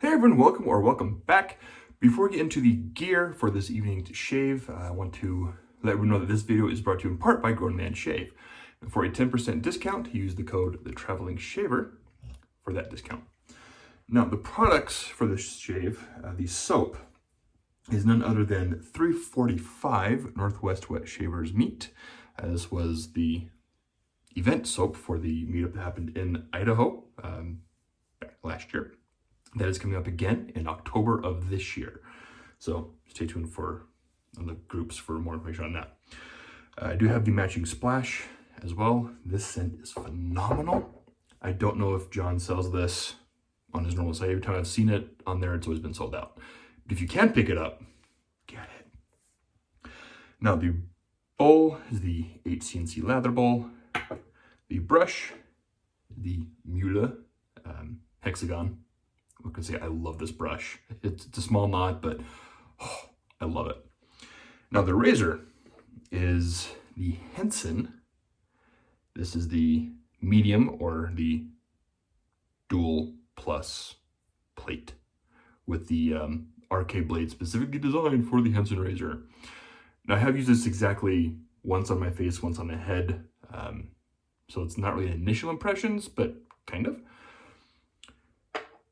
Hey everyone, welcome back. Before we get into the gear for this evening to shave, I want to let everyone know that this video is brought to you in part by Grown Man Shave. And for a 10% discount, use the code TheTravelingShaver for that discount. Now, the products for this shave, the soap, is none other than 345 Northwest Wet Shavers Meet, as was the event soap for the meetup that happened in Idaho back last year. That is coming up again in October of this year. So stay tuned for on the groups for more information on that. I do have the matching splash as well. This scent is phenomenal. I don't know if John sells this on his normal site. Every time I've seen it on there, it's always been sold out. But if you can pick it up, get it. Now the bowl is the HCNC lather bowl. The brush, the Muhle hexagon. I can say I love this brush. It's a small knot, but I love it. Now the razor is the Henson. This is the medium or the dual plus plate with the RK blade specifically designed for the Henson razor. Now I have used this exactly once on my face, once on my head. So it's not really initial impressions, but kind of.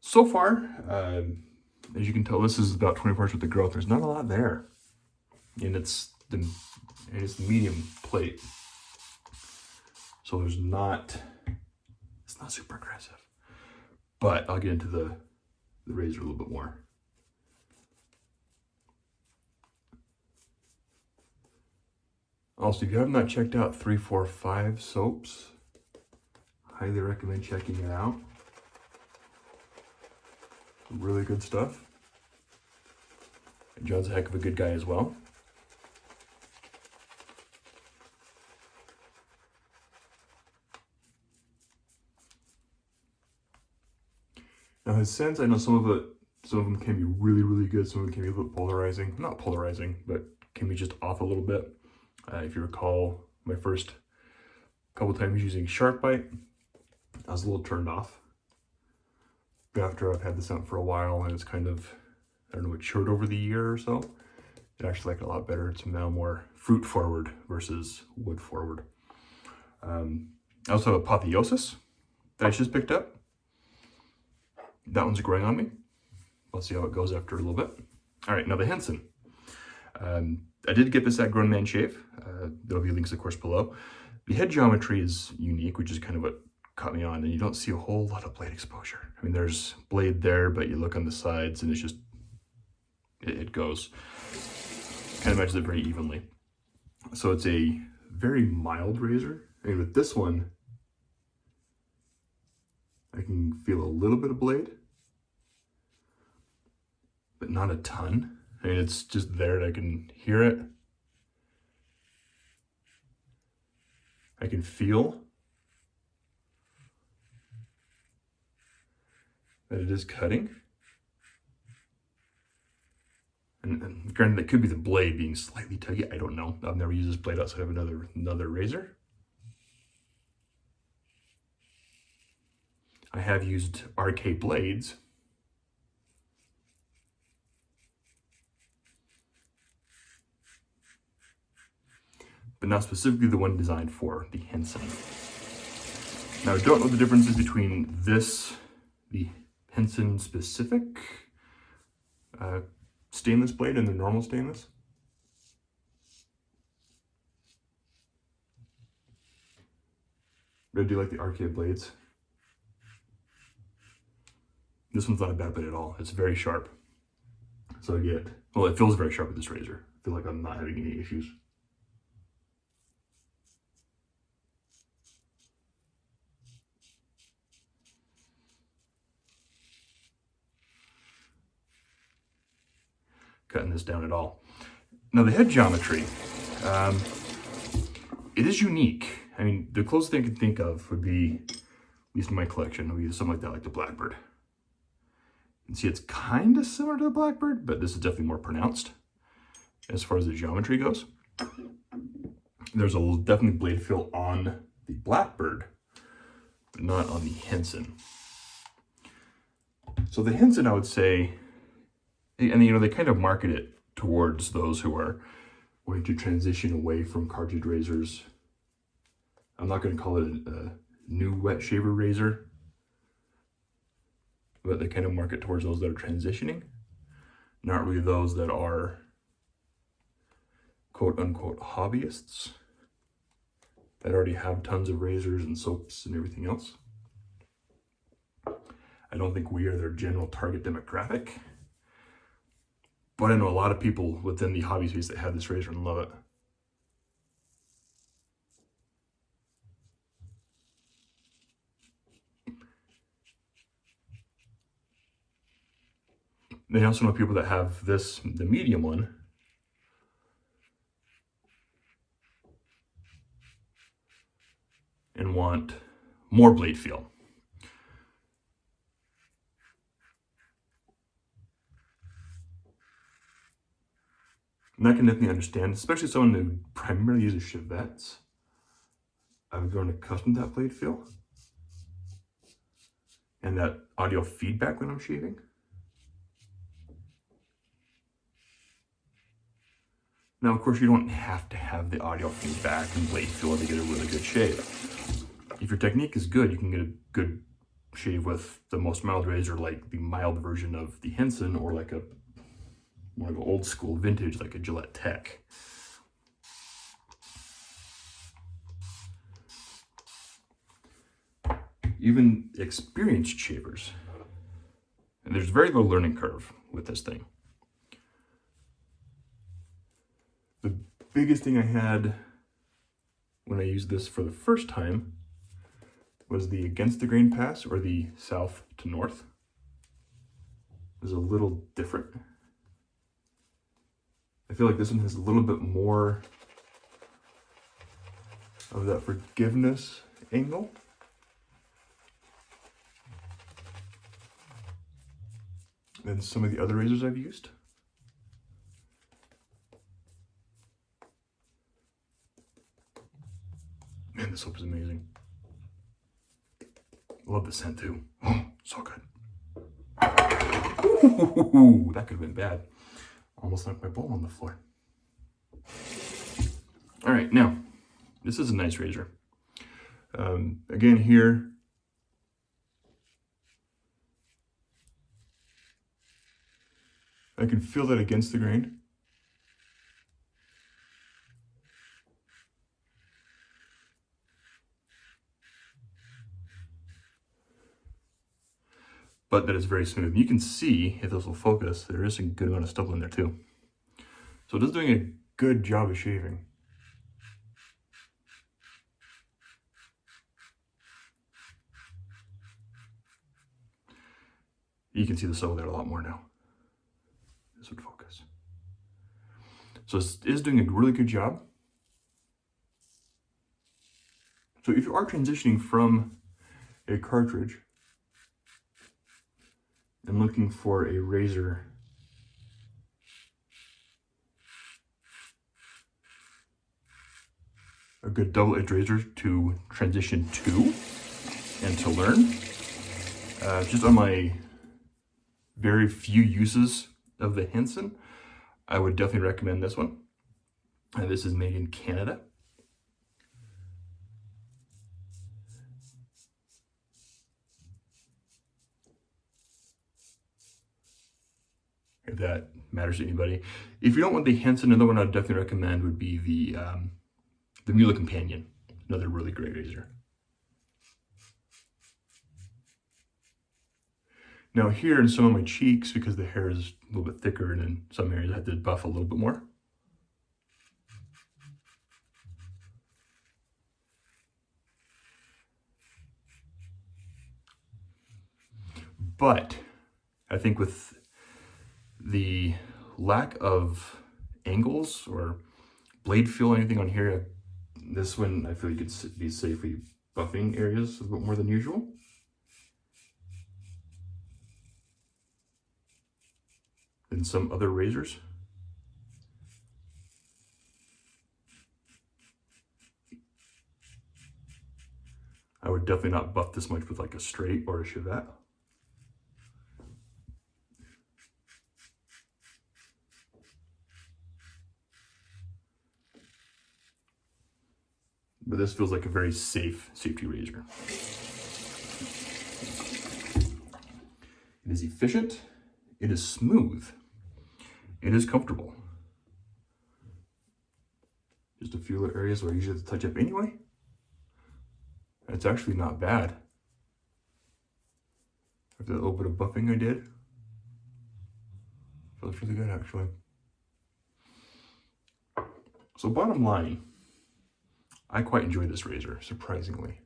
So far, as you can tell, this is about 24 hours worth of growth. There's not a lot there. And it's the medium plate. So it's not super aggressive. But I'll get into the razor a little bit more. Also, if you have not checked out 345 soaps, highly recommend checking it out. Really good stuff. And John's a heck of a good guy as well. Now his scents, I know some of them can be really good. Some of them can be a little polarizing. Not polarizing, but can be just off a little bit. If you recall, my first couple times using Sharp Bite, I was a little turned off. After I've had this out for a while and it's kind of, I don't know, matured over the year or so, I actually like it a lot better. It's now more fruit forward versus wood forward. I also have Apotheosis that I just picked up. That one's growing on me. We'll see how it goes after a little bit. All right, now the Henson. I did get this at Grown Man Shave. There'll be links, of course, below. The head geometry is unique, which is kind of what caught me on, and you don't see a whole lot of blade exposure. I mean, there's blade there, but you look on the sides and it's just, it goes. Kind of matches it very evenly. So it's a very mild razor. I mean, with this one, I can feel a little bit of blade, but not a ton. I mean, it's just there and I can hear it. I can feel that it is cutting. And granted, it could be the blade being slightly tuggy. I don't know. I've never used this blade outside of another razor. I have used RK blades. But not specifically the one designed for the Henson. Now, I don't know the differences between this, the Henson specific stainless blade and the normal stainless. But I do like the RK blades. This one's not a bad blade at all. It's very sharp. So it feels very sharp with this razor. I feel like I'm not having any issues. Cutting this down at all. Now the head geometry, it is unique. I mean, the closest thing I can think of would be, at least in my collection, would be something like that, like the Blackbird. You can see it's kind of similar to the Blackbird, but this is definitely more pronounced as far as the geometry goes. There's definitely blade fill on the Blackbird, but not on the Henson. So the Henson, I would say, and you know, they kind of market it towards those who are wanting to transition away from cartridge razors. I'm not going to call it a new wet shaver razor, but they kind of market towards those that are transitioning, not really those that are quote unquote hobbyists that already have tons of razors and soaps and everything else. I don't think we are their general target demographic, but I know a lot of people within the hobby space that have this razor and love it. They also know people that have this, the medium one, and want more blade feel. And I can definitely understand, especially someone who primarily uses chevettes. I've grown accustomed to that blade feel and that audio feedback when I'm shaving. Now, of course, you don't have to have the audio feedback and blade feel to get a really good shave. If your technique is good, you can get a good shave with the most mild razor, like the mild version of the Henson, or like one of the old school vintage, like a Gillette Tech. Even experienced shavers, and there's very low learning curve with this thing. The biggest thing I had when I used this for the first time was the against the grain pass, or the south to north. It was a little different. I feel like this one has a little bit more of that forgiveness angle. Than some of the other razors I've used. Man, this soap is amazing. Love the scent too. Oh, so good. Ooh, that could have been bad. Almost knocked my bowl on the floor. All right, now, this is a nice razor. Again, here, I can feel that against the grain. But that is very smooth. You can see, if this will focus, there is a good amount of stubble in there too. So it is doing a good job of shaving. You can see the stubble there a lot more now. This would focus. So it is doing a really good job. So if you are transitioning from a cartridge and looking for a razor a good double-edged razor to transition to and to learn, just on my very few uses of the Henson, I would definitely recommend this one. This is made in Canada. If that matters to anybody. If you don't want the Henson, another one I'd definitely recommend would be the Muhle Companion. Another really great razor. Now here in some of my cheeks, because the hair is a little bit thicker and in some areas I had to buff a little bit more. But I think with the lack of angles or blade feel or anything on here, this one I feel you could be safely buffing areas a bit more than usual. Than some other razors. I would definitely not buff this much with like a straight or a chevette. but this feels like a very safe safety razor. It is efficient, it is smooth, it is comfortable. Just a few little areas where I usually have to touch up anyway. It's actually not bad. After that little bit of buffing I did, feels really good actually. So bottom line, I quite enjoy this razor, surprisingly.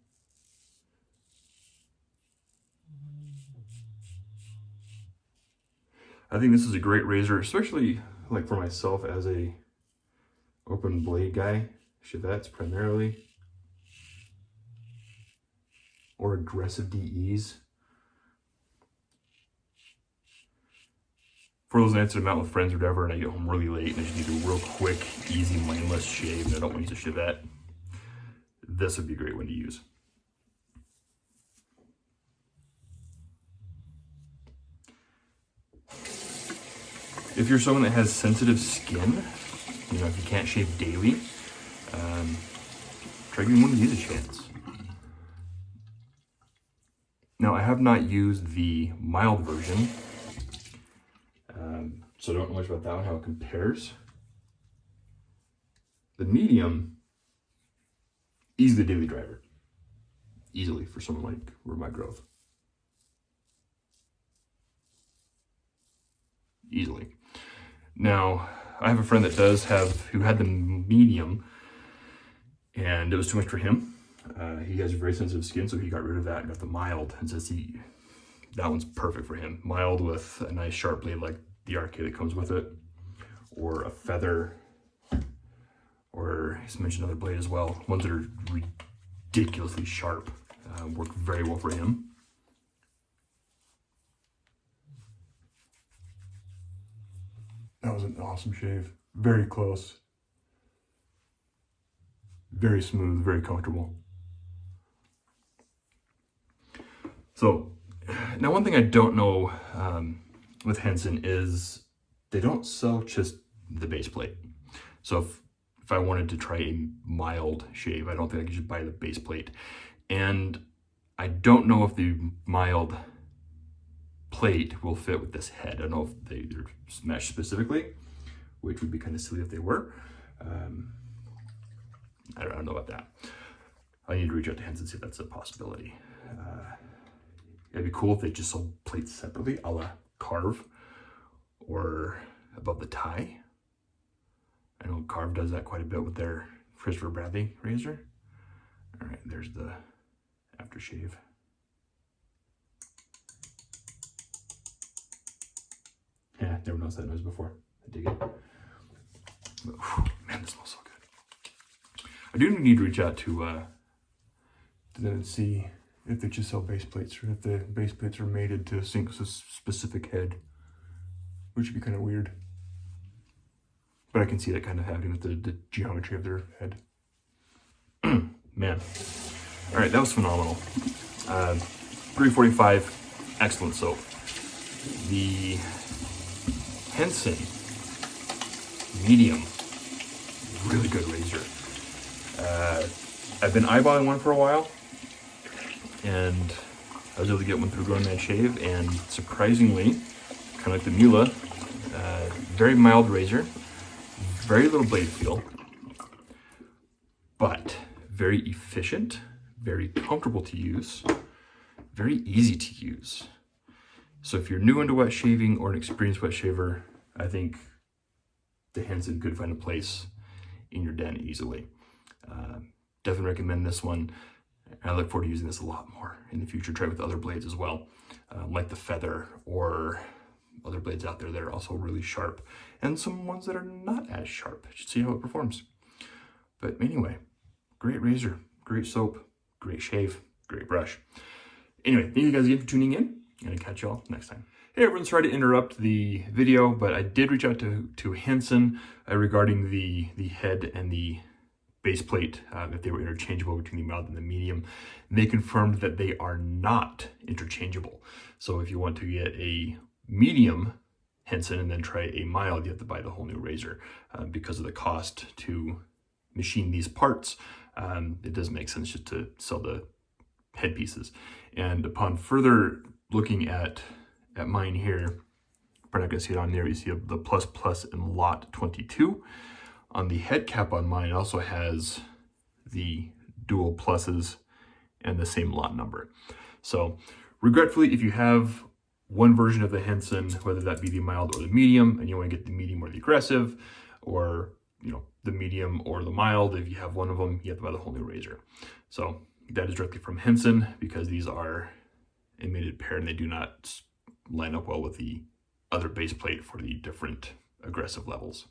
I think this is a great razor, especially like for myself as a open blade guy, Chevettes primarily, or aggressive DEs. For those nights that I'm out with friends or whatever and I get home really late and I just need a real quick, easy, mindless shave and I don't want to use a Chevette, this would be a great one to use. If you're someone that has sensitive skin, you know, if you can't shave daily, try giving one of these a chance. Now, I have not used the mild version, so I don't know much about that one, how it compares. The medium, easily daily driver. Easily for someone like my growth. Easily. Now, I have a friend that who had the medium, and it was too much for him. He has very sensitive skin, so he got rid of that and got the mild, and says that one's perfect for him. Mild with a nice sharp blade like the RK that comes with it, or a feather, or he's mentioned another blade as well. Ones that are ridiculously sharp work very well for him. That was an awesome shave. Very close. Very smooth, very comfortable. So, now one thing I don't know with Henson is they don't sell just the base plate. So if I wanted to try a mild shave, I don't think I could just buy the base plate. And I don't know if the mild plate will fit with this head. I don't know if they're meshed specifically, which would be kind of silly if they were. I don't know about that. I need to reach out to Henson and see if that's a possibility. It'd be cool if they just sold plates separately, a la Carve, or above the tie. I know Carve does that quite a bit with their Christopher Bradley razor. All right, there's the aftershave. Yeah, never noticed that noise before. I dig it. But, whew, man, this smells so good. I do need to reach out to them and see if they just sell base plates or if the base plates are mated to sync with a specific head, which would be kind of weird. But I can see that kind of happening with the geometry of their head. Man. All right, that was phenomenal. 345, excellent soap. The Henson medium, really good razor. I've been eyeballing one for a while, and I was able to get one through Grown Man Shave, and surprisingly, kind of like the Muhle, very mild razor, very little blade feel, but very efficient, very comfortable to use, very easy to use. So if you're new into wet shaving or an experienced wet shaver, I think the Henson could find a place in your den easily. Definitely recommend this one. I look forward to using this a lot more in the future. Try with other blades as well, like the Feather or other blades out there that are also really sharp, and some ones that are not as sharp. Just see how it performs. But anyway, great razor, great soap, great shave, great brush. Anyway, thank you guys again for tuning in, and I'll catch y'all next time. Hey everyone, sorry to interrupt the video, but I did reach out to Henson regarding the head and the base plate, if they were interchangeable between the mild and the medium. They confirmed that they are not interchangeable. So if you want to get a medium Henson and then try a mild, you have to buy the whole new razor because of the cost to machine these parts it does make sense just to sell the headpieces. And upon further looking at mine here, we're not going to see it on there. You see the plus in lot 22. On the head cap on mine, it also has the dual pluses and the same lot number. So regretfully, if you have one version of the Henson, whether that be the mild or the medium, and you want to get the medium or the aggressive, or the medium or the mild, if you have one of them, you have to buy the whole new razor. So that is directly from Henson, because these are a mated pair and they do not line up well with the other base plate for the different aggressive levels.